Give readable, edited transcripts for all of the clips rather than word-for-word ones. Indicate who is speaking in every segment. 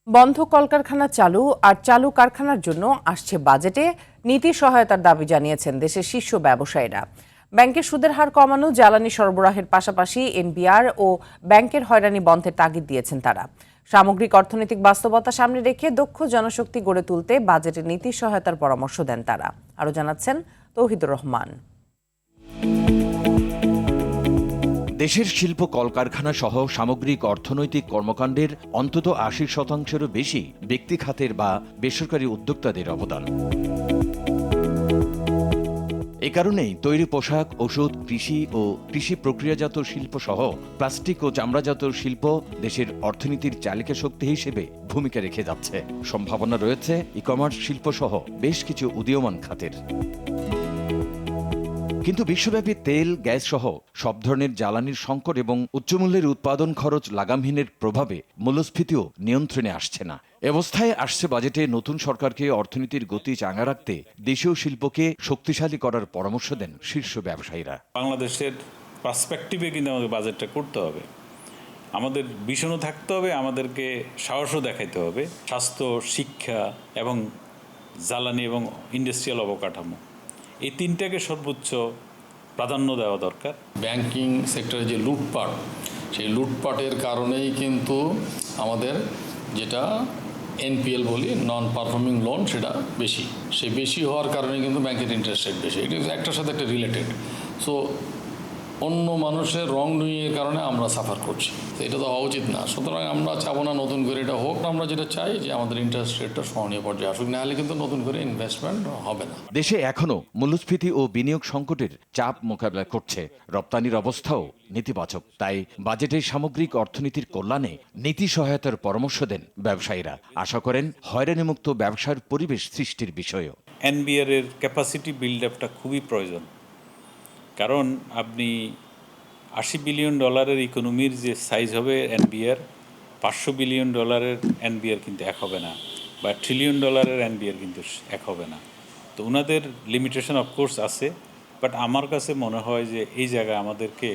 Speaker 1: বন্ধ কলকারখানা চালু আর চালু কারখানার জন্য আসছে বাজেটে নীতি সহায়তার দাবি জানিয়েছেন দেশের শীর্ষ ব্যবসায়ীরা। ব্যাংকের সুদের হার কমানো, জ্বালানি সরবরাহের পাশাপাশি এনবিআর ও ব্যাংকের হয়রানি বন্ধের তাগিদ দিয়েছেন তারা। সামগ্রিক অর্থনৈতিক বাস্তবতা সামনে রেখে দক্ষ জনশক্তি গড়ে তুলতে বাজেটে নীতি সহায়তার পরামর্শ দেন তারা। আরও জানাচ্ছেন তৌহিদুর রহমান।
Speaker 2: দেশের শিল্প কলকারখানা সহ সামগ্রিক অর্থনৈতিক কর্মকাণ্ডের অন্তত ৮০%-এরও বেশি ব্যক্তি খাতের বা বেসরকারি উদ্যোক্তাদের অবদান। এ কারণেই তৈরি পোশাক, ওষুধ, কৃষি ও কৃষি প্রক্রিয়াজাত শিল্প সহ প্লাস্টিক ও চামড়াজাত শিল্প দেশের অর্থনীতির চালিকা শক্তি হিসেবে ভূমিকা রেখে যাচ্ছে। সম্ভাবনা রয়েছে ই কমার্স শিল্প সহ বেশ কিছু উদীয়মান খাতের। কিন্তু বিশ্বব্যাপী তেল, গ্যাস সহ সব ধরনের জ্বালানির সংকট এবং উচ্চমূল্যের উৎপাদন খরচ লাগামহীনের প্রভাবে মূল্যস্ফীতিও নিয়ন্ত্রণে আসছে না। অবস্থায় আসছে বাজেটে নতুন সরকারকে অর্থনীতির গতি চাঙ্গা রাখতে দেশীয় শিল্পকে শক্তিশালী করার পরামর্শ দেন শীর্ষ ব্যবসায়ীরা।
Speaker 3: বাংলাদেশের পার্সপেক্টিভে কিন্তু আমাদের বাজেটটা করতে হবে, আমাদের ভীষণও থাকতে হবে, আমাদেরকে সাহসও দেখাইতে হবে। স্বাস্থ্য, শিক্ষা এবং জ্বালানি এবং ইন্ডাস্ট্রিয়াল অবকাঠামো, এই তিনটাকে সর্বোচ্চ প্রাধান্য দেওয়া দরকার।
Speaker 4: ব্যাংকিং সেক্টরে যে লুটপাট, সেই লুটপাটের কারণেই কিন্তু আমাদের যেটা এনপিএল বলি, নন পারফর্মিং লোন, সেটা বেশি। সেই বেশি হওয়ার কারণে কিন্তু ব্যাংকের ইন্টারেস্ট রেট বেশি। এটা একটার সাথে একটা রিলেটেড। সো অন্য মানুষের রং নুইয়ের কারণে আমরা সাফার করছি, তো এটা তো হওয়া উচিত না। সুতরাং আমরা চাবো না নতুন করে এটা হোক। আমরা যেটা চাই যে আমাদের ইন্টারেস্ট রেটটা সহনীয় পর্যায়ে আসুক, না হলে কিন্তু নতুন করে ইনভেস্টমেন্ট হবে না।
Speaker 2: দেশে এখনও মূল্যস্ফীতি ও বিনিয়োগ সংকটের চাপ মোকাবেলা করছে। রপ্তানির অবস্থাও নেতিবাচক। তাই বাজেটে সামগ্রিক অর্থনীতির কল্যাণে নীতি সহায়তার পরামর্শ দেন ব্যবসায়ীরা। আশা করেন হয়রানিমুক্ত ব্যবসার পরিবেশ সৃষ্টির বিষয়েও
Speaker 3: এনবিআর এর ক্যাপাসিটি বিল্ড আপটা খুবই প্রয়োজন। কারণ আপনি $80 বিলিয়ন ইকোনমির যে সাইজ হবে এনবিআর, $500 বিলিয়ন এনবিআর কিন্তু এক হবে না, বা $1 ট্রিলিয়ন এনবিআর কিন্তু এক হবে না। তো ওনাদের লিমিটেশন অফকোর্স আছে, বাট আমার কাছে মনে হয় যে এই জায়গায় আমাদেরকে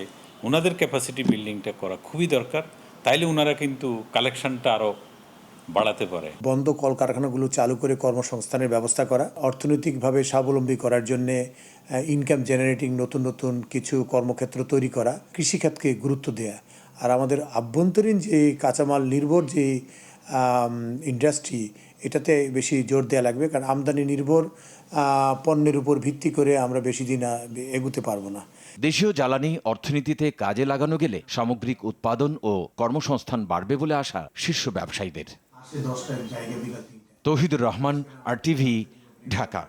Speaker 3: ওনাদের ক্যাপাসিটি বিল্ডিংটা করা খুবই দরকার। তাইলে ওনারা কিন্তু কালেকশনটা আরও বাড়াতে পারে।
Speaker 5: বন্ধ কলকারখানাগুলো চালু করে কর্মসংস্থানের ব্যবস্থা করা, অর্থনৈতিকভাবে স্বাবলম্বী করার জন্য ইনকাম জেনারেটিং নতুন নতুন কিছু কর্মক্ষেত্র তৈরি করা, কৃষিখাতকে গুরুত্ব দেয়া। আর আমাদের আভ্যন্তরীণ যে কাঁচামাল নির্ভর যে ইন্ডাস্ট্রি, এটাতে বেশি জোর দেওয়া লাগবে। কারণ আমদানি নির্ভর পণ্যের উপর ভিত্তি করে আমরা বেশি দিন এগুতে পারবো না।
Speaker 2: দেশীয় জ্বালানি অর্থনীতিতে কাজে লাগানো গেলে সামগ্রিক উৎপাদন ও কর্মসংস্থান বাড়বে বলে আশা শীর্ষ ব্যবসায়ীদের। তৌহিদুর রহমান, RTV, ঢাকা।